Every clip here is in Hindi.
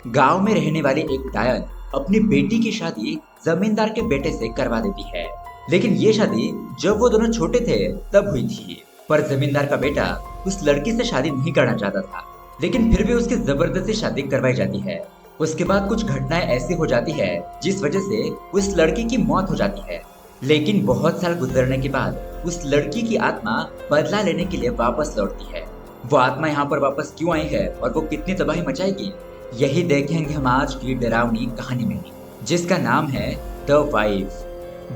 गांव में रहने वाली एक डायन अपनी बेटी की शादी जमींदार के बेटे से करवा देती है। लेकिन ये शादी जब वो दोनों छोटे थे तब हुई थी। पर जमींदार का बेटा उस लड़की से शादी नहीं करना चाहता था, लेकिन फिर भी उसकी जबरदस्ती शादी करवाई जाती है। उसके बाद कुछ घटनाएं ऐसी हो जाती है जिस वजह से उस लड़की की मौत हो जाती है। लेकिन बहुत साल गुजरने के बाद उस लड़की की आत्मा बदला लेने के लिए वापस लौटती है। वो आत्मा यहाँ पर वापस क्यों आई है और वो कितनी तबाही मचाएगी, यही देखेंगे हम आज की डरावनी कहानी में, जिसका नाम है द वाइफ।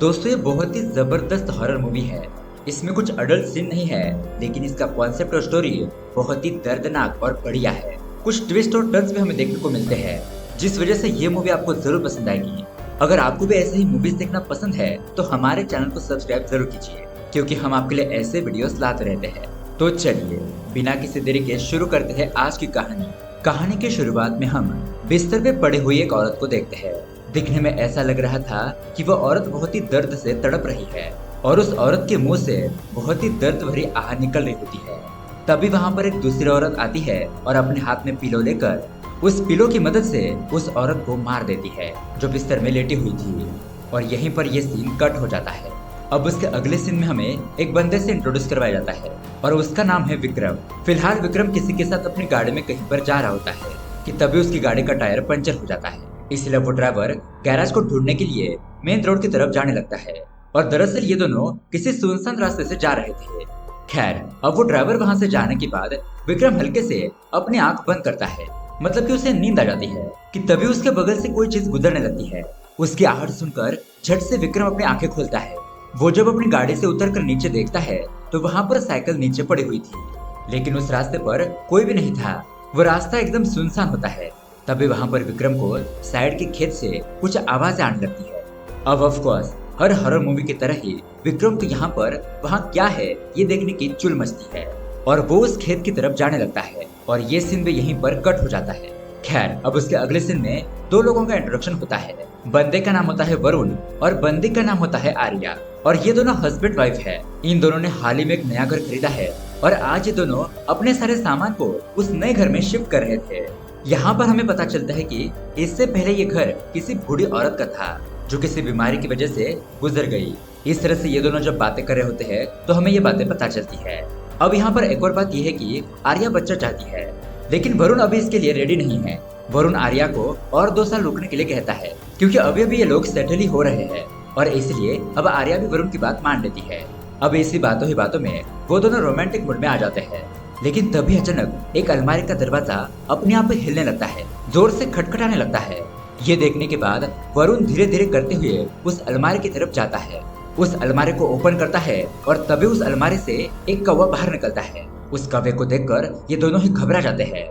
दोस्तों, ये बहुत ही जबरदस्त हॉरर मूवी है। इसमें कुछ अडल्ट सीन नहीं है, लेकिन इसका कॉन्सेप्ट और स्टोरी बहुत ही दर्दनाक और बढ़िया है। कुछ ट्विस्ट और टर्न्स भी हमें देखने को मिलते हैं, जिस वजह से ये मूवी आपको जरूर पसंद आएगी। अगर आपको भी ऐसे ही मूवीज देखना पसंद है तो हमारे चैनल को सब्सक्राइब जरूर कीजिए, क्योंकि हम आपके लिए ऐसे वीडियोस लाते रहते हैं। तो चलिए बिना किसी देरी के शुरू करते हैं आज की कहानी। कहानी की शुरुआत में हम बिस्तर पे पड़ी हुई एक औरत को देखते हैं। दिखने में ऐसा लग रहा था कि वह औरत बहुत ही दर्द से तड़प रही है और उस औरत के मुंह से बहुत ही दर्द भरी आह निकल रही होती है। तभी वहाँ पर एक दूसरी औरत आती है और अपने हाथ में पिलो लेकर उस पिलो की मदद से उस औरत को मार देती है जो बिस्तर में लेटी हुई थी। और यहीं पर यह सीन कट हो जाता है। अब उसके अगले सीन में हमें एक बंदे से इंट्रोड्यूस करवाया जाता है और उसका नाम है विक्रम। फिलहाल विक्रम किसी के साथ अपनी गाड़ी में कहीं पर जा रहा होता है कि तभी उसकी गाड़ी का टायर पंचर हो जाता है। इसलिए वो ड्राइवर गैराज को ढूंढने के लिए मेन रोड की तरफ जाने लगता है और दरअसल ये दोनों किसी सुनसान रास्ते से जा रहे थे। खैर, अब वो ड्राइवर वहाँ से जाने के बाद विक्रम हल्के से अपनी आंख बंद करता है, मतलब कि उसे नींद आ जाती है कि तभी उसके बगल से कोई चीज गुजरने लगती है। उसकी आहट सुनकर झट से विक्रम अपनी आंखें खोलता है। वो जब अपनी गाड़ी से उतरकर नीचे देखता है तो वहाँ पर साइकिल नीचे पड़ी हुई थी, लेकिन उस रास्ते पर कोई भी नहीं था। वो रास्ता एकदम सुनसान होता है। तभी वहाँ पर विक्रम को साइड के खेत से कुछ आवाजें आने लगती है। अब of course her horror movie की तरह ही विक्रम को यहाँ पर वहाँ क्या है ये देखने की चुल मचती है और वो उस खेत की तरफ जाने लगता है और ये सीन भी यहीं पर कट हो जाता है। खैर, अब उसके अगले सीन में दो लोगों का इंट्रोडक्शन होता है। बंदे का नाम होता है वरुण और बंदी का नाम होता है आर्या और ये दोनों हस्बैंड वाइफ है। इन दोनों ने हाल ही में एक नया घर खरीदा है और आज ये दोनों अपने सारे सामान को उस नए घर में शिफ्ट कर रहे थे। यहाँ पर हमें पता चलता है कि इससे पहले ये घर किसी बूढ़ी औरत का था जो किसी बीमारी की वजह से गुजर गई। इस तरह से ये दोनों जब बातें कर रहे होते हैं तो हमें ये बातें पता चलती है। अब यहाँ पर एक और बात यह है कि आर्या बच्चा चाहती है, लेकिन वरुण अभी इसके लिए रेडी नहीं है। वरुण आर्या को और 2 साल रुकने के लिए कहता है, क्योंकि अभी अभी ये लोग सेटल ही हो रहे हैं और इसलिए अब आर्या भी वरुण की बात मान लेती है। अब इसी बातों ही बातों में वो दोनों रोमांटिक मूड में आ जाते हैं। लेकिन तभी अचानक एक अलमारी का दरवाजा अपने आप ही हिलने लगता है, जोर से खटखटाने लगता है। ये देखने के बाद वरुण धीरे धीरे करते हुए उस अलमारी की तरफ जाता है, उस अलमारी को ओपन करता है और तभी उस अलमारी से एक कौवा बाहर निकलता है। उस कौवे को देखकर ये दोनों ही घबरा जाते हैं।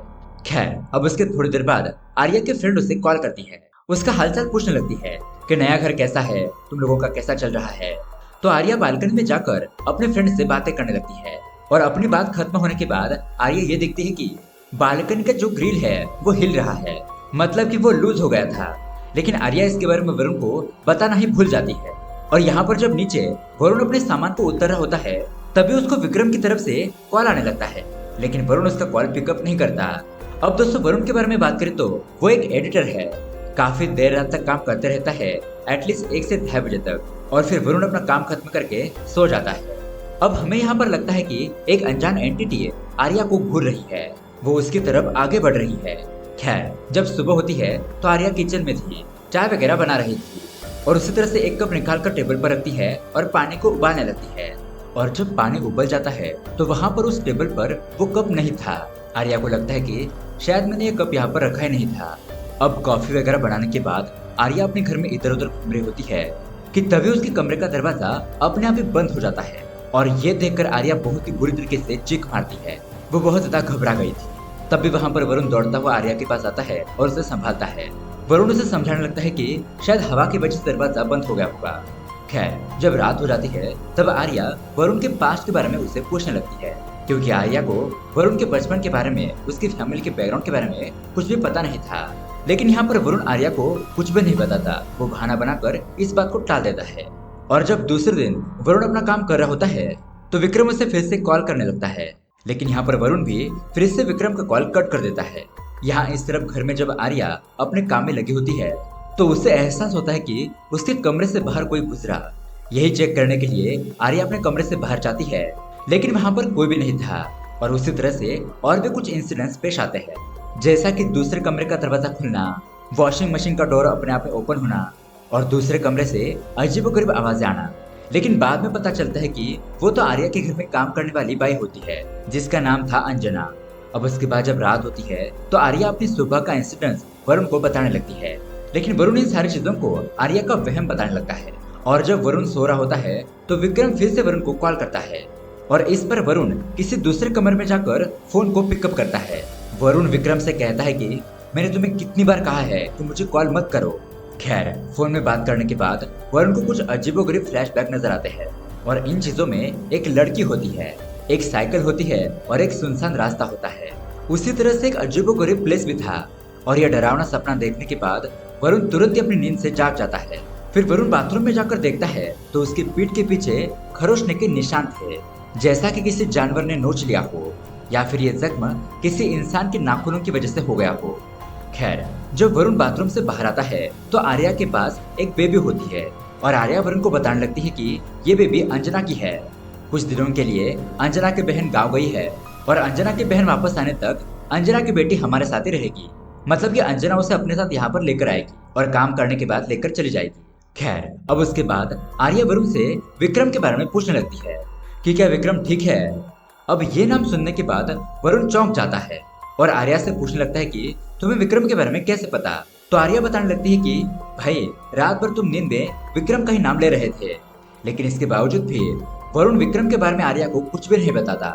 खैर, अब उसके थोड़ी देर बाद आर्या के फ्रेंड उसे कॉल करती है, उसका हालचाल पूछने लगती है कि नया घर कैसा है, तुम लोगों का कैसा चल रहा है। तो आर्या बालकनी में जाकर अपने फ्रेंड से बातें करने लगती है और अपनी बात खत्म होने के बाद आर्या ये देखती है कि बालकनी का जो ग्रिल है वो हिल रहा है, मतलब कि वो लूज हो गया था। लेकिन आर्या इसके बारे में वरुण को बताना ही भूल जाती है। और यहाँ पर जब नीचे वरुण अपने सामान को उतर रहा होता है तभी उसको विक्रम की तरफ से कॉल आने लगता है, लेकिन वरुण उसका कॉल पिकअप नहीं करता। अब दोस्तों, वरुण के बारे में बात करें तो वो एक एडिटर है, काफी देर रात तक काम करते रहता है, एटलीस्ट 1 से 2 बजे तक, और फिर वरुण अपना काम खत्म करके सो जाता है। अब हमें यहाँ पर लगता है कि एक अनजान एंटिटी आर्या को घूर रही है, वो उसकी तरफ आगे बढ़ रही है। खैर, जब सुबह होती है तो आर्या किचन में थी, चाय वगैरह बना रही थी और उसी तरह से एक कप निकालकर टेबल पर रखती है और पानी को उबालने लगती है। और जब पानी उबल जाता है तो वहाँ पर उस टेबल पर वो कप नहीं था। आर्या को लगता है कि शायद मैंने ये कप यहाँ पर रखा ही नहीं था। अब कॉफी वगैरह बनाने के बाद आर्या अपने घर में इधर उधर घूम रही होती है कि तभी उसके कमरे का दरवाजा अपने आप ही बंद हो जाता है और ये देखकर आर्या बहुत ही बुरी तरीके से चीख मारती है। वो बहुत ज्यादा घबरा गई थी। तभी वहाँ पर वरुण दौड़ता हुआ आर्या के पास आता है और उसे संभालता है। वरुण उसे समझाने लगता है कि शायद हवा की वजह से दरवाजा बंद हो गया होगा। खैर, जब रात हो जाती है तब आर्या वरुण के पास्ट के बारे में उसे पूछने लगती है, क्योंकि आर्या को वरुण के बचपन के बारे में, उसकी फैमिली के बैकग्राउंड के बारे में कुछ भी पता नहीं था। लेकिन यहाँ पर वरुण आर्या को कुछ भी नहीं बताता, वो बहाना बनाकर इस बात को टाल देता है। और जब दूसरे दिन वरुण अपना काम कर रहा होता है तो विक्रम उसे फिर से कॉल करने लगता है, लेकिन यहाँ पर वरुण भी फिर से विक्रम का कॉल कट कर देता है। यहाँ इस तरफ घर में जब आर्या अपने काम में लगी होती है तो उसे एहसास होता है कि उसके कमरे से बाहर कोई गुजरा। यही चेक करने के लिए आर्या अपने कमरे से बाहर जाती है, लेकिन वहाँ पर कोई भी नहीं था। और उसी तरह से और भी कुछ इंसिडेंट्स पेश आते हैं, जैसा कि दूसरे कमरे का दरवाजा खुलना, वॉशिंग मशीन का डोर अपने आप में ओपन होना और दूसरे कमरे से अजीबोगरीब आवाजें आना। लेकिन बाद में पता चलता है कि वो तो आर्या के घर में काम करने वाली बाई होती है जिसका नाम था अंजना। अब उसके बाद जब रात होती है तो आर्या अपनी सुबह का इंसिडेंट वरुण को बताने लगती है, लेकिन वरुण इन सारी चीजों को आर्या का वहम बताने लगता है। और जब वरुण सो रहा होता है तो विक्रम फिर से वरुण को कॉल करता है और इस पर वरुण किसी दूसरे कमरे में जाकर फोन को पिकअप करता है। वरुण विक्रम से कहता है कि मैंने तुम्हें कितनी बार कहा है कि मुझे कॉल मत करो। खैर, फोन में बात करने के बाद वरुण को कुछ अजीबोगरीब फ्लैशबैक नजर आते हैं और इन चीजों में एक लड़की होती है, एक साइकिल होती है और एक सुनसान रास्ता होता है। उसी तरह से एक अजीबोगरीब प्लेस भी था। और यह डरावना सपना देखने के बाद वरुण तुरंत ही अपनी नींद से जाग जाता है। फिर वरुण बाथरूम में जाकर देखता है तो उसकी पीठ के पीछे खरोचने के निशान थे, जैसा कि किसी जानवर ने नोच लिया हो या फिर ये जख्म किसी इंसान के नाखूनों की वजह से हो गया हो। खैर, जब वरुण बाथरूम से बाहर आता है तो आर्या के पास एक बेबी होती है और आर्या वरुण को बताने लगती है कि ये बेबी अंजना की है। कुछ दिनों के लिए अंजना की बहन गाँव गई है और अंजना की बहन वापस आने तक अंजना की बेटी हमारे साथ ही रहेगी। मतलब कि अंजना उसे अपने साथ यहाँ पर लेकर आएगी और काम करने के बाद लेकर चली जाएगी। खैर, अब उसके बाद आर्या वरुण से विक्रम के बारे में पूछने लगती है कि क्या विक्रम ठीक है। अब ये नाम सुनने के बाद वरुण चौंक जाता है और आर्या से पूछने लगता है कि तुम्हें विक्रम के बारे में कैसे पता। तो आर्या बताने लगती है कि भाई, रात भर तुम नींद में विक्रम का ही नाम ले रहे थे। लेकिन इसके बावजूद भी वरुण विक्रम के बारे में आर्या को कुछ भी नहीं बताता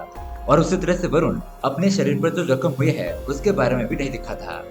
और उसी तरह से वरुण अपने शरीर पर जो जख्म हुए हैं उसके बारे में भी नहीं दिखा था।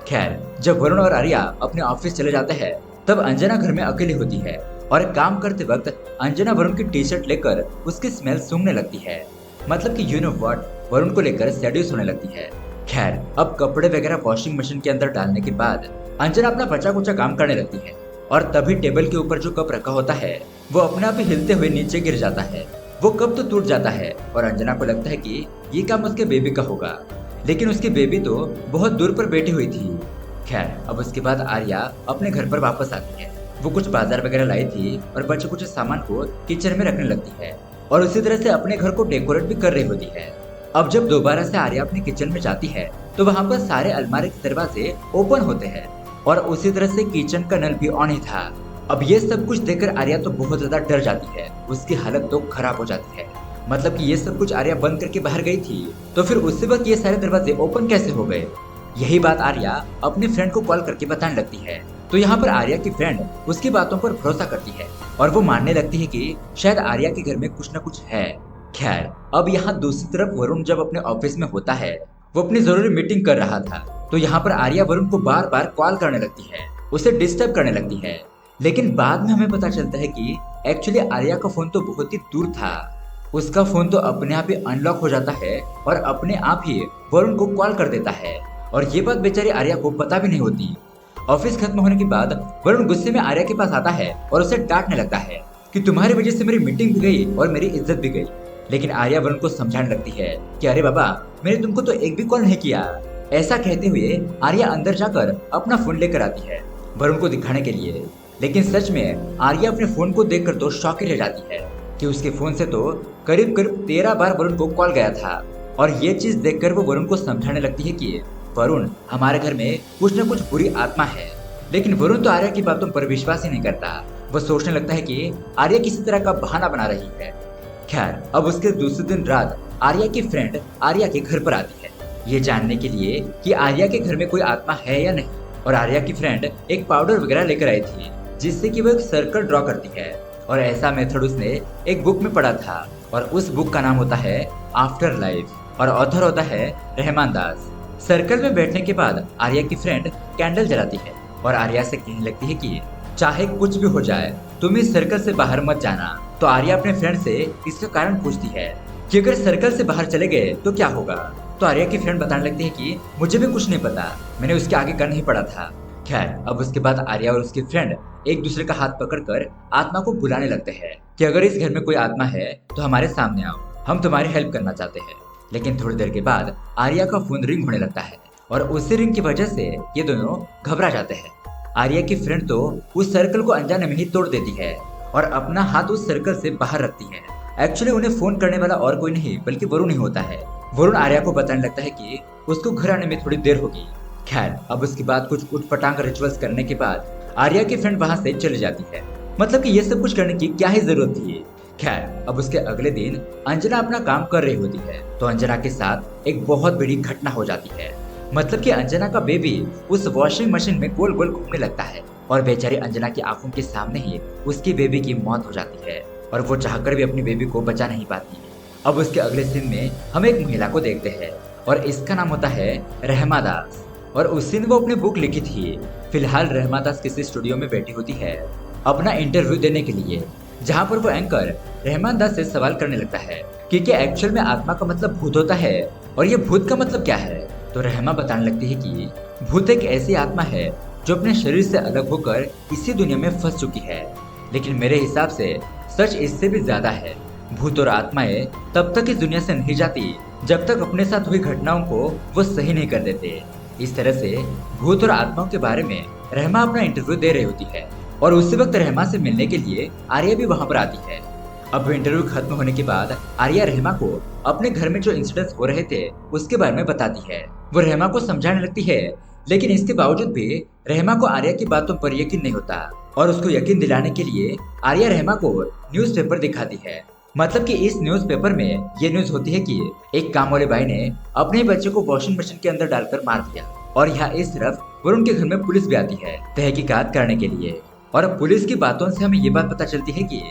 खैर, जब वरुण और आर्या अपने ऑफिस चले जाते हैं तब अंजना घर में अकेली होती है और काम करते वक्त अंजना वरुण की टी शर्ट लेकर उसकी स्मेल सूंघने लगती है। मतलब कि यू नो व्हाट, वरुण को लेकर सेड्यूस होने लगती है। खैर, अब कपड़े वगैरह वॉशिंग मशीन के अंदर डालने के बाद अंजना अपना बचा कुचा काम करने लगती है और तभी टेबल के ऊपर जो कप रखा होता है वो अपने आप ही हिलते हुए नीचे गिर जाता है। वो कप तो टूट जाता है और अंजना को लगता है कि ये काम उसके बेबी का होगा, लेकिन उसकी बेबी तो बहुत दूर पर बैठी हुई थी। खैर, अब उसके बाद आर्या अपने घर पर वापस आती है। वो कुछ बाजार वगैरह लाई थी और बचे कुछ सामान को किचन में रखने लगती है और उसी तरह से अपने घर को डेकोरेट भी कर रही होती है। अब जब दोबारा से आर्या अपने किचन में जाती है तो वहाँ पर सारे अलमारी के दरवाजे ओपन होते हैं और उसी तरह से किचन का नल भी ऑन ही था। अब ये सब कुछ देखकर आर्या तो बहुत ज्यादा डर जाती है, उसकी हालत तो खराब हो जाती है। मतलब कि ये सब कुछ आर्या बंद करके बाहर गई थी, तो फिर उसी वक्त ये सारे दरवाजे ओपन कैसे हो गए। यही बात आर्या अपने फ्रेंड को कॉल करके बताने लगती है। तो यहाँ पर आर्या की फ्रेंड उसकी बातों पर भरोसा करती है और वो मानने लगती है कि शायद आर्या के घर में कुछ न कुछ है। खैर, अब यहाँ दूसरी तरफ वरुण जब अपने ऑफिस में होता है, वो अपनी जरूरी मीटिंग कर रहा था, तो यहाँ पर आर्या वरुण को बार बार कॉल करने लगती है, उसे डिस्टर्ब करने लगती है। लेकिन बाद में हमें पता चलता है कि एक्चुअली आर्या का फोन तो बहुत ही दूर था। उसका फोन तो अपने आप ही अनलॉक हो जाता है और अपने आप ही वरुण को कॉल कर देता है और ये बात बेचारी आर्या को पता भी नहीं होती। ऑफिस खत्म होने के बाद वरुण गुस्से में आर्या के पास आता है और उसे डांटने लगता है कि तुम्हारी वजह से मेरी मीटिंग भी गई और मेरी इज्जत भी गई। लेकिन आर्या वरुण को समझाने लगती है कि अरे बाबा, मैंने तुमको तो एक भी कॉल नहीं किया। ऐसा कहते हुए आर्या अंदर जाकर अपना फोन लेकर आती है वरुण को दिखाने के लिए। लेकिन सच में आर्या अपने फोन को देखकर तो शॉक ही रह जाती है कि उसके फोन से तो करीब करीब 13 बार वरुण को कॉल गया था। और ये चीज देखकर वो वरुण को समझाने लगती है कि वरुण, हमारे घर में कुछ न कुछ बुरी आत्मा है। लेकिन वरुण तो आर्या की बातों पर विश्वास ही नहीं करता। वो सोचने लगता है कि आर्या किसी तरह का बहाना बना रही है। खैर, अब उसके दूसरे दिन रात आर्या की फ्रेंड आर्या के घर पर आती है ये जानने के लिए कि आर्या के घर में कोई आत्मा है या नहीं। और आर्या की फ्रेंड एक पाउडर वगैरह लेकर आई थी जिससे कि वो एक सर्कल ड्रॉ करती है और ऐसा मेथड उसने एक बुक में पढ़ा था और उस बुक का नाम होता है आफ्टर लाइफ और ऑथर होता है रहमान दास। सर्कल में बैठने के बाद आर्या की फ्रेंड कैंडल जलाती है और आर्या से कहने लगती है कि चाहे कुछ भी हो जाए तुम इस सर्कल से बाहर मत जाना। तो आर्या अपने फ्रेंड से इसका कारण पूछती है कि अगर सर्कल से बाहर चले गए तो क्या होगा। तो आर्या की फ्रेंड बताने लगती है कि मुझे भी कुछ नहीं पता, मैंने उसके आगे कर नहीं पड़ा था। खैर, अब उसके बाद आर्या और उसकी फ्रेंड एक दूसरे का हाथ पकड़कर आत्मा को बुलाने लगते हैं कि अगर इस घर में कोई आत्मा है तो हमारे सामने आओ, हम तुम्हारी हेल्प करना चाहते हैं। लेकिन थोड़ी देर के बाद आर्या का फोन रिंग होने लगता है और उसी रिंग की वजह से ये दोनों घबरा जाते हैं। आर्या की फ्रेंड तो उस सर्कल को अनजाने में ही तोड़ देती है और अपना हाथ उस सर्कल से बाहर रखती है। एक्चुअली उन्हें फोन करने वाला और कोई नहीं बल्कि वरुण ही होता है। वरुण आर्या को बताने लगता है कि उसको घर आने में थोड़ी देर होगी। खैर अब उसके बाद कुछ उठपटांग रिचुअल्स करने के बाद आर्या की फ्रेंड वहां से चली जाती है। मतलब कि ये सब कुछ करने की क्या ही जरूरत थी। खैर अब उसके अगले दिन अंजना अपना काम कर रही होती है तो अंजना के साथ एक बहुत बड़ी घटना हो जाती है। मतलब कि अंजना का बेबी उस वॉशिंग मशीन में गोल गोल घूमने लगता है और बेचारी अंजना की आंखों के सामने ही उसकी बेबी की मौत हो जाती है और वो चाहकर भी अपनी बेबी को बचा नहीं पाती। अब उसके अगले सीन में हम एक महिला को देखते हैं और इसका नाम होता है रहमा दास। और उस दिन वो अपनी बुक लिखी थी। फिलहाल रहमा दास किसी स्टूडियो में बैठी होती है अपना इंटरव्यू देने के लिए, जहाँ पर वो एंकर रहमान दास से सवाल करने लगता है कि क्या एक्चुअल में आत्मा का मतलब भूत होता है और ये भूत का मतलब क्या है। तो रहमा बताने लगती है कि भूत एक ऐसी आत्मा है जो अपने शरीर से अलग होकर इसी दुनिया में फंस चुकी है, लेकिन मेरे हिसाब से सच इससे भी ज्यादा है। भूत और आत्माएं तब तक इस दुनिया से नहीं जाती जब तक अपने साथ हुई घटनाओं को वो सही नहीं कर देते। इस तरह से भूत और आत्माओं के बारे में रहमा अपना इंटरव्यू दे रही होती है और उसी वक्त रहमा से मिलने के लिए आर्या भी वहां पर आती है। अब इंटरव्यू खत्म होने के बाद आर्या रहमा को अपने घर में जो इंसिडेंट्स हो रहे थे उसके बारे में बताती है। वो रहमा को समझाने लगती है, लेकिन इसके बावजूद भी रहमा को आर्या की बातों पर यकीन नहीं होता और उसको यकीन दिलाने के लिए आर्या रहमा को न्यूज़पेपर दिखाती है। मतलब कि इस न्यूज़पेपर में ये न्यूज होती है कि एक काम वाले भाई ने अपने बच्चे को वॉशिंग मशीन के अंदर डालकर मार दिया और यहाँ इस तरफ वरुण के घर में पुलिस भी आती है तहकीकात करने के लिए। और पुलिस की बातों से हमें ये बात पता चलती है कि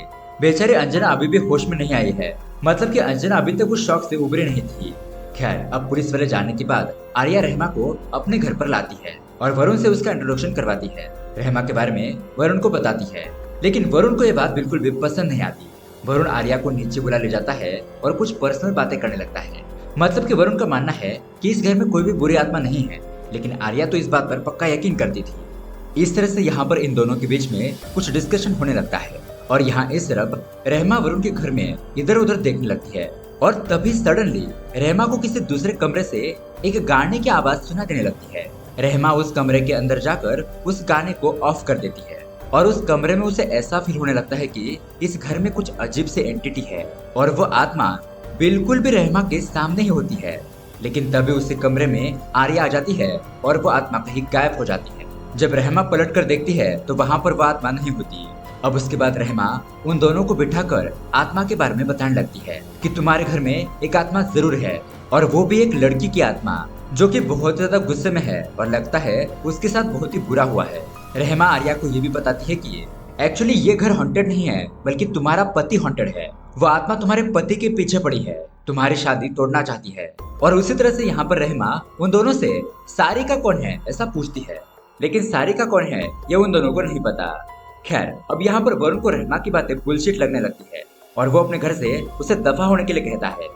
बेचारी अंजना अभी भी होश में नहीं आई है। मतलब कि अंजना अभी तक उस शौक से उभरी नहीं थी। खैर अब पुलिस वाले जाने के बाद आर्या रहमा को अपने घर पर लाती है और वरुण से उसका इंट्रोडक्शन करवाती है। रहमा के बारे में वरुण को बताती है, लेकिन वरुण को ये बात बिल्कुल भी पसंद नहीं आती। वरुण आर्या को नीचे बुला ले जाता है और कुछ पर्सनल बातें करने लगता है। मतलब कि वरुण का मानना है कि इस घर में कोई भी बुरी आत्मा नहीं है, लेकिन आर्या तो इस बात पर पक्का यकीन करती थी। इस तरह से यहाँ पर इन दोनों के बीच में कुछ डिस्कशन होने लगता है और यहाँ इस तरफ रहमा वरुण के घर में इधर उधर देखने लगती है और तभी सडनली रहमा को किसी दूसरे कमरे से एक गाने की आवाज सुना देने लगती है। रहमा उस कमरे के अंदर जाकर उस गाने को ऑफ कर देती है और उस कमरे में उसे ऐसा फील होने लगता है कि इस घर में कुछ अजीब से एंटिटी है और वो आत्मा बिल्कुल भी रहमा के सामने ही होती है। लेकिन तभी उस कमरे में आर्या आ जाती है और वो आत्मा कहीं गायब हो जाती है। जब रहमा पलट कर देखती है तो वहाँ पर वो आत्मा नहीं होती। अब उसके बाद रहमा उन दोनों को बिठाकर आत्मा के बारे में बताने लगती है कि तुम्हारे घर में एक आत्मा जरूर है और वो भी एक लड़की की आत्मा जो कि बहुत ज्यादा गुस्से में है और लगता है उसके साथ बहुत ही बुरा हुआ है। रहमा आर्या को ये भी बताती है कि एक्चुअली ये घर हॉन्टेड नहीं है बल्कि तुम्हारा पति हॉन्टेड है। वो आत्मा तुम्हारे पति के पीछे पड़ी है, तुम्हारी शादी तोड़ना चाहती है। और उसी तरह से यहाँ पर रहमा उन दोनों से सारिका कौन है ऐसा पूछती है, लेकिन सारिका कौन है ये उन दोनों को नहीं पता। खैर अब यहाँ पर वरुण को रहमा की बातें बुलशिट लगने लगती है और वो अपने घर से उसे दफा होने के लिए कहता है।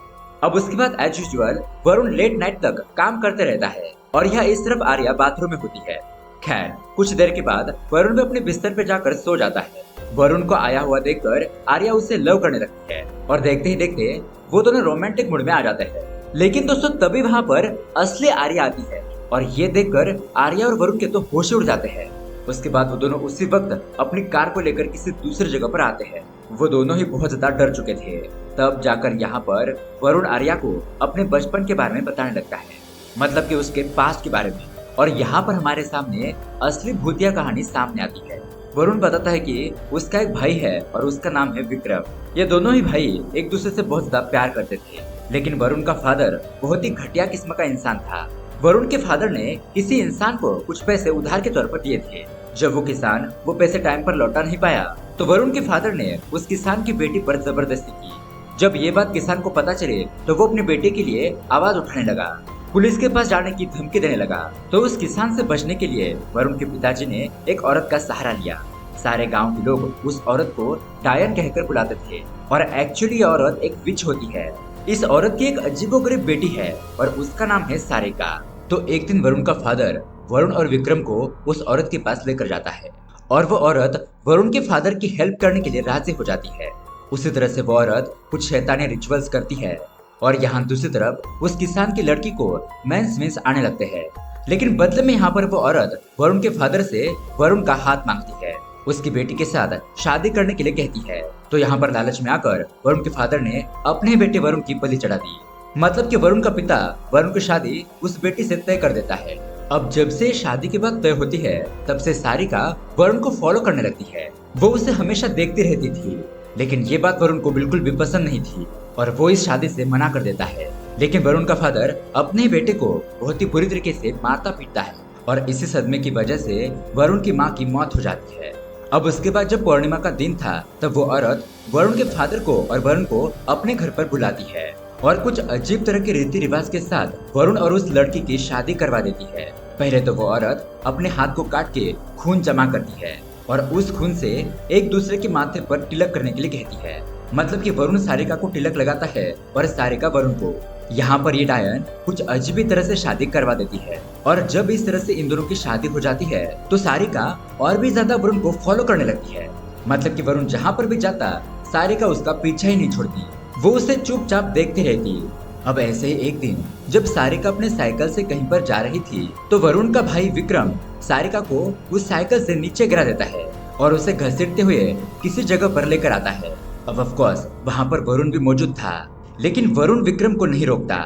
अब उसके बाद as usual Varun late night तक काम करते रहता है और यहाँ इस तरफ आर्या बाथरूम में होती है। खैर कुछ देर के बाद वरुण भी अपने बिस्तर पे जाकर सो जाता है। वरुण को आया हुआ देखकर आर्या उससे लव करने लगती है और देखते ही देखते वो दोनों रोमांटिक मूड में आ जाते हैं। लेकिन दोस्तों तभी वहाँ पर असली आर्या आती है और ये देखकर आर्या और वरुण के तो होश उड़ जाते हैं। उसके बाद वो दोनों उसी वक्त अपनी कार को लेकर किसी दूसरी जगह पर आते हैं। वो दोनों ही बहुत ज्यादा डर चुके थे। तब जाकर यहाँ पर वरुण आर्या को अपने बचपन के बारे में बताने लगता है, मतलब कि उसके पास्ट के बारे में। और यहाँ पर हमारे सामने असली भूतिया कहानी सामने आती है। वरुण बताता है कि उसका एक भाई है और उसका नाम है विक्रम। ये दोनों ही भाई एक दूसरे से बहुत ज्यादा प्यार करते थे, लेकिन वरुण का फादर बहुत ही घटिया किस्म का इंसान था। वरुण के फादर ने किसी इंसान को कुछ पैसे उधार के तौर पर दिए थे। जब वो किसान वो पैसे टाइम पर लौटा नहीं पाया तो वरुण के फादर ने उस किसान की बेटी पर जबरदस्ती की। जब ये बात किसान को पता चले तो वो अपने बेटे के लिए आवाज उठाने लगा, पुलिस के पास जाने की धमकी देने लगा। तो उस किसान से बचने के लिए वरुण के पिताजी ने एक औरत का सहारा लिया। सारे गांव के लोग उस औरत को डायन कहकर बुलाते थे और एक्चुअली औरत एक विच होती है। इस औरत की एक अजीबोगरीब बेटी है और उसका नाम है सारिका। तो एक दिन वरुण का फादर वरुण और विक्रम को उस औरत के पास लेकर जाता है और वो औरत वरुण के फादर की हेल्प करने के लिए राजी हो जाती है। उसी तरह से वो औरत कुछ शैतानी रिचुअल्स करती है और यहाँ दूसरी तरफ उस किसान की लड़की को मेंस आने लगते हैं। लेकिन बदले में यहाँ पर वो औरत वरुण के फादर से वरुण का हाथ मांगती है, उसकी बेटी के साथ शादी करने के लिए कहती है। तो यहाँ पर लालच में आकर वरुण के फादर ने अपने बेटे वरुण की बलि चढ़ा दी। मतलब कि वरुण का पिता वरुण की शादी उस बेटी से तय कर देता है। अब जब से शादी की बात तय होती है तब से सारिका वरुण को फॉलो करने लगती है। वो उसे हमेशा देखती रहती थी, लेकिन ये बात वरुण को बिल्कुल भी पसंद नहीं थी और वो इस शादी से मना कर देता है। लेकिन वरुण का फादर अपने बेटे को बहुत ही बुरी तरीके से मारता पीटता है और इसी सदमे की वजह से वरुण की माँ की मौत हो जाती है। अब उसके बाद जब पूर्णिमा का दिन था तब वो औरत वरुण के फादर को और वरुण को अपने घर पर बुलाती है और कुछ अजीब तरह के रीति रिवाज के साथ वरुण और उस लड़की की शादी करवा देती है। पहले तो वो औरत अपने हाथ को काट के खून जमा करती है और उस खून से एक दूसरे के माथे पर तिलक करने के लिए कहती है। मतलब कि वरुण सारिका को तिलक लगाता है और सारिका वरुण को। यहाँ पर ये डायन कुछ अजीब तरह से शादी करवा देती है और जब इस तरह से इन दोनों की शादी हो जाती है तो सारिका और भी ज्यादा वरुण को फॉलो करने लगती है। मतलब कि वरुण जहाँ पर भी जाता सारिका उसका पीछा ही नहीं छोड़ती, वो उसे चुपचाप देखती रहती। अब ऐसे ही एक दिन जब सारिका अपने साइकिल से कहीं पर जा रही थी तो वरुण का भाई विक्रम सारिका को उस साइकिल से नीचे गिरा देता है और उसे घसीटते हुए किसी जगह पर लेकर आता है। अब ऑफ कोर्स वहाँ पर वरुण भी मौजूद था, लेकिन वरुण विक्रम को नहीं रोकता।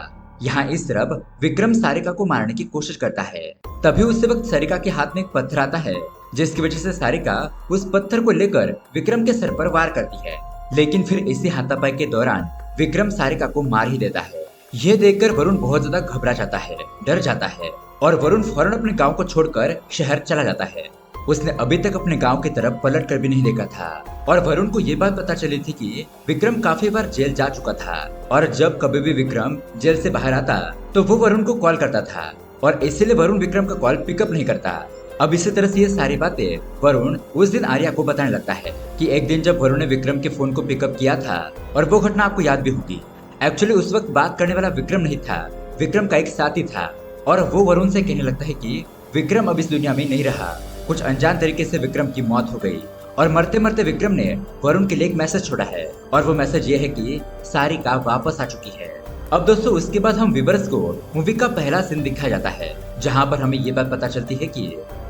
यहाँ इस तरफ विक्रम सारिका को मारने की कोशिश करता है। तभी उसी वक्त सारिका के हाथ में एक पत्थर आता है, जिसकी वजह से सारिका उस पत्थर को लेकर विक्रम के सर पर वार करती है। लेकिन फिर इसी हाथापाई के दौरान विक्रम सारिका को मार ही देता है। ये देखकर वरुण बहुत ज्यादा घबरा जाता है, डर जाता है और वरुण फौरन अपने गाँव को छोड़कर शहर चला जाता है। उसने अभी तक अपने गांव की तरफ पलट कर भी नहीं देखा था और वरुण को ये बात पता चली थी कि विक्रम काफी बार जेल जा चुका था और जब कभी भी विक्रम जेल से बाहर आता तो वो वरुण को कॉल करता था और इसीलिए वरुण विक्रम का कॉल पिकअप नहीं करता। अब इसी तरह से ये सारी बातें वरुण उस दिन आर्या को बताने लगता है कि एक दिन जब वरुण ने विक्रम के फोन को पिकअप किया था और वो घटना आपको याद भी होगी। एक्चुअली उस वक्त बात करने वाला विक्रम नहीं था, विक्रम का एक साथी था और वो वरुण से कहने लगता है कि विक्रम अब इस दुनिया में नहीं रहा। कुछ अनजान तरीके से विक्रम की मौत हो गई और मरते मरते विक्रम ने वरुण के लिए एक मैसेज छोड़ा है और वो मैसेज ये है कि सारिका वापस आ चुकी है। अब दोस्तों उसके बाद हम व्यूअर्स को मूवी का पहला सीन दिखाया जाता है, जहाँ पर हमें ये बात पता चलती है कि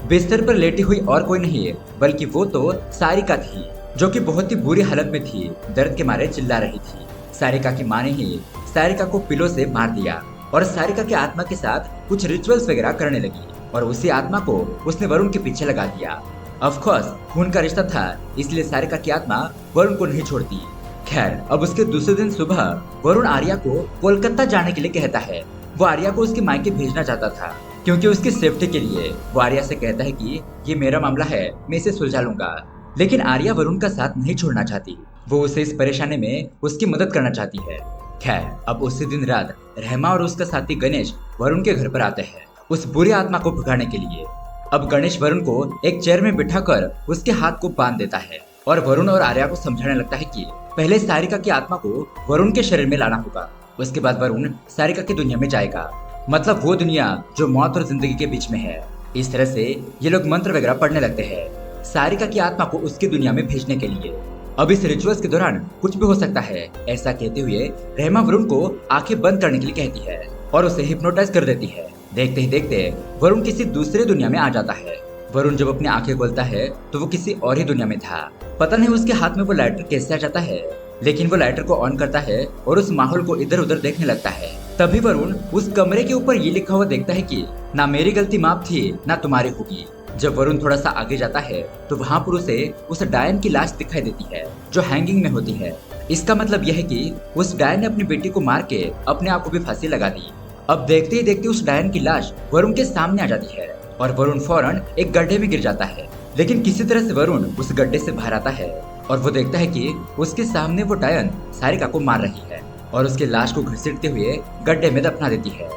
बिस्तर पर लेटी हुई और कोई नहीं बल्कि वो तो सारिका थी, जो कि बहुत ही बुरी हालत में थी, दर्द के मारे चिल्ला रही थी। सारिका की माँ ने ही सारिका को पिलो से मार दिया और सारिका की आत्मा के साथ कुछ रिचुअल्स वगैरह करने लगी और उसी आत्मा को उसने वरुण के पीछे लगा दिया। ऑफ कोर्स खून का रिश्ता था, इसलिए सारिका की आत्मा वरुण को नहीं छोड़ती। खैर अब उसके दूसरे दिन सुबह वरुण आर्या को कोलकाता जाने के लिए कहता है। वो आर्या को उसके मायके भेजना चाहता था क्योंकि उसकी सेफ्टी के लिए। वो आर्या से कहता है कि ये मेरा मामला है, मैं इसे सुलझा लूंगा। लेकिन आर्या वरुण का साथ नहीं छोड़ना चाहती, वो उसे इस परेशानी में उसकी मदद करना चाहती है। खैर अब उसी दिन रात रहमा और उसका साथी गणेश वरुण के घर पर आते हैं उस बुरी आत्मा को भगाने के लिए। अब गणेश वरुण को एक चेयर में बिठाकर उसके हाथ को बांध देता है और वरुण और आर्या को समझाने लगता है कि पहले सारिका की आत्मा को वरुण के शरीर में लाना होगा, उसके बाद वरुण सारिका की दुनिया में जाएगा। मतलब वो दुनिया जो मौत और जिंदगी के बीच में है। इस तरह से ये लोग मंत्र वगैरह पढ़ने लगते हैं सारिका की आत्मा को उसकी दुनिया में भेजने के लिए। अब इस रिचुअल्स के दौरान कुछ भी हो सकता है, ऐसा कहते हुए रहमा वरुण को आंखें बंद करने के लिए कहती है और उसे हिप्नोटाइज कर देती है। देखते ही देखते वरुण किसी दूसरे दुनिया में आ जाता है। वरुण जब अपनी आंखें खोलता है तो वो किसी और ही दुनिया में था। पता नहीं उसके हाथ में वो लाइटर कैसे आ जाता है, लेकिन वो लाइटर को ऑन करता है और उस माहौल को इधर उधर देखने लगता है। तभी वरुण उस कमरे के ऊपर ये लिखा हुआ देखता है कि ना मेरी गलती माफ थी ना तुम्हारी होगी। जब वरुण थोड़ा सा आगे जाता है तो वहाँ पर उसे उस डायन की लाश दिखाई देती है जो हैंगिंग में होती है। इसका मतलब यह है कि उस डायन ने अपनी बेटी को मार के अपने आप को भी फांसी लगा दी। अब देखते ही देखते उस डायन की लाश वरुण के सामने आ जाती है और वरुण फौरन एक गड्ढे में गिर जाता है। लेकिन किसी तरह से वरुण उस गड्ढे से बाहर आता है और वो देखता है कि उसके सामने वो डायन सारिका को मार रही है और उसके लाश को घसीटते हुए गड्ढे में दफना देती है।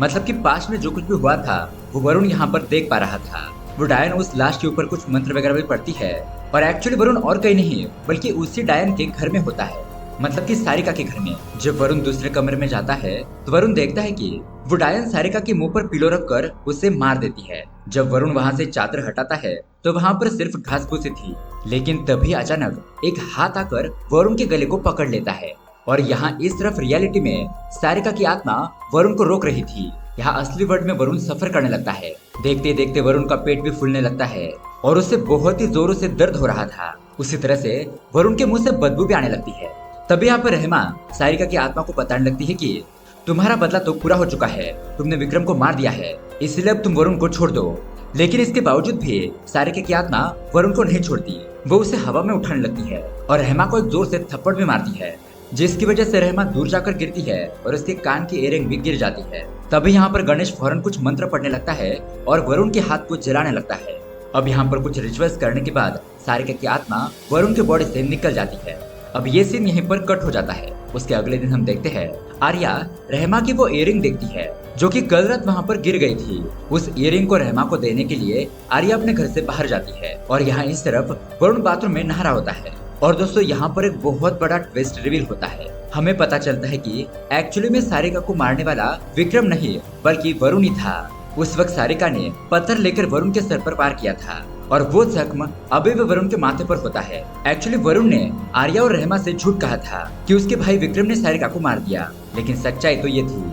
मतलब कि पास में जो कुछ भी हुआ था वो वरुण यहाँ पर देख पा रहा था। वो डायन उस लाश के ऊपर कुछ मंत्र वगैरह भी पढ़ती है और एक्चुअली वरुण और कहीं नहीं बल्कि उसी डायन के घर में होता है, मतलब कि सारिका के घर में। जब वरुण दूसरे कमरे में जाता है तो वरुण देखता है कि वो डायन सारिका के मुंह पर पिलो रखकर उसे मार देती है। जब वरुण वहां से चादर हटाता है तो वहां पर सिर्फ घास फूसी थी, लेकिन तभी अचानक एक हाथ आकर वरुण के गले को पकड़ लेता है और यहाँ इस तरफ रियलिटी में सारिका की आत्मा वरुण को रोक रही थी यहाँ असली वर्ल्ड में वरुण सफर करने लगता है। देखते देखते वरुण का पेट भी फूलने लगता है और उसे बहुत ही जोरों से दर्द हो रहा था। उसी तरह से वरुण के मुंह से बदबू भी आने लगती है। तभी यहाँ पर रहमा सारिका की आत्मा को बताने लगती है कि तुम्हारा बदला तो पूरा हो चुका है, तुमने विक्रम को मार दिया है, इसलिए अब तुम वरुण को छोड़ दो। लेकिन इसके बावजूद भी सारिका की आत्मा वरुण को नहीं छोड़ती। वो उसे हवा में उठाने लगती है और रहमा को एक जोर से थप्पड़ भी मारती है, जिसकी वजह से रहमा दूर जाकर गिरती है और उसके कान की इयररिंग भी गिर जाती है। तभी यहाँ पर गणेश फौरन कुछ मंत्र पढ़ने लगता है और वरुण के हाथ को जलाने लगता है। अब यहाँ पर कुछ रिचुअल्स करने के बाद सारिका की आत्मा वरुण के बॉडी से निकल जाती है। अब ये सीन यहीं पर कट हो जाता है। उसके अगले दिन हम देखते हैं आर्या रहमा की वो इयररिंग देखती है जो कि कल रात वहाँ पर गिर गई थी। उस इयररिंग को रहमा को देने के लिए आर्या अपने घर से बाहर जाती है और यहाँ इस तरफ वरुण बाथरूम में नहा रहा होता है। और दोस्तों यहाँ पर एक बहुत बड़ा ट्विस्ट रिवील होता है। हमें पता चलता है कि एक्चुअली में सारिका को मारने वाला विक्रम नहीं बल्कि वरुण ही था। उस वक्त सारिका ने पत्थर लेकर वरुण के सर पर वार किया था और वो जख्म अभी भी वरुण के माथे पर होता है। एक्चुअली वरुण ने आर्या और रहमा से झूठ कहा था कि उसके भाई विक्रम ने सारिका को मार दिया, लेकिन सच्चाई तो ये थी।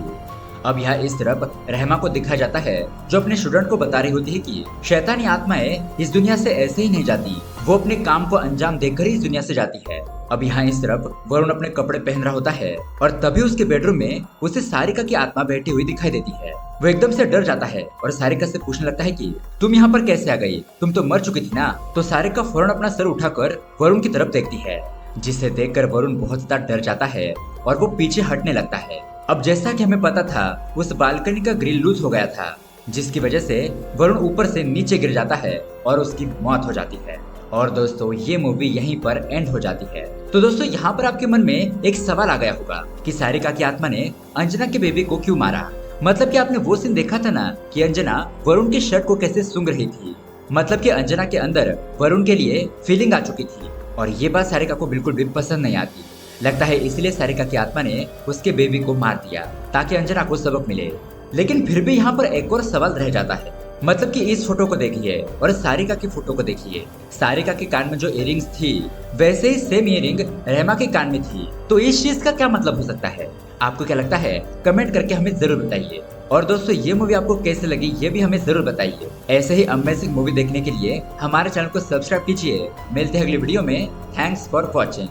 अब यहाँ इस तरफ रहमा को दिखाया जाता है जो अपने स्टूडेंट को बता रही होती है कि शैतानी आत्माएं इस दुनिया से ऐसे ही नहीं जाती, वो अपने काम को अंजाम देकर ही इस दुनिया से जाती है। अब यहाँ इस तरफ वरुण अपने कपड़े पहन रहा होता है और तभी उसके बेडरूम में उसे सारिका की आत्मा बैठी हुई दिखाई देती है। वो एकदम से डर जाता है और सारिका से पूछने लगता है कि तुम यहाँ पर कैसे आ गई, तुम तो मर चुकी थी ना। तो सारिका फौरन अपना सर उठाकर वरुण की तरफ देखती है, जिसे देखकर वरुण बहुत ज्यादा डर जाता है और वो पीछे हटने लगता है। अब जैसा कि हमें पता था उस बालकनी का ग्रिल लूज हो गया था, जिसकी वजह से वरुण ऊपर से नीचे गिर जाता है और उसकी मौत हो जाती है। और दोस्तों ये मूवी यहीं पर एंड हो जाती है। तो दोस्तों यहाँ पर आपके मन में एक सवाल आ गया होगा कि सारिका की आत्मा ने अंजना के बेबी को क्यों मारा। मतलब कि आपने वो सीन देखा था ना कि अंजना वरुण की शर्ट को कैसे सूंघ रही थी। मतलब कि अंजना के अंदर वरुण के लिए फीलिंग आ चुकी थी और ये बात सारिका को बिल्कुल भी पसंद नहीं आती। लगता है इसलिए सारिका की आत्मा ने उसके बेबी को मार दिया ताकि अंजना को सबक मिले। लेकिन फिर भी यहाँ पर एक और सवाल रह जाता है। मतलब कि इस फोटो को देखिए और सारिका की फोटो को देखिए। सारिका के कान में जो इयररिंग्स थी वैसे ही सेम इयररिंग रहमा के कान में थी। तो इस चीज का क्या मतलब हो सकता है? आपको क्या लगता है? कमेंट करके हमें जरूर बताइए। और दोस्तों ये मूवी आपको कैसे लगी ये भी हमें जरूर बताइए। ऐसे ही अमेजिंग मूवी देखने के लिए हमारे चैनल को सब्सक्राइब कीजिए। मिलते हैं अगली वीडियो में। Thanks for watching.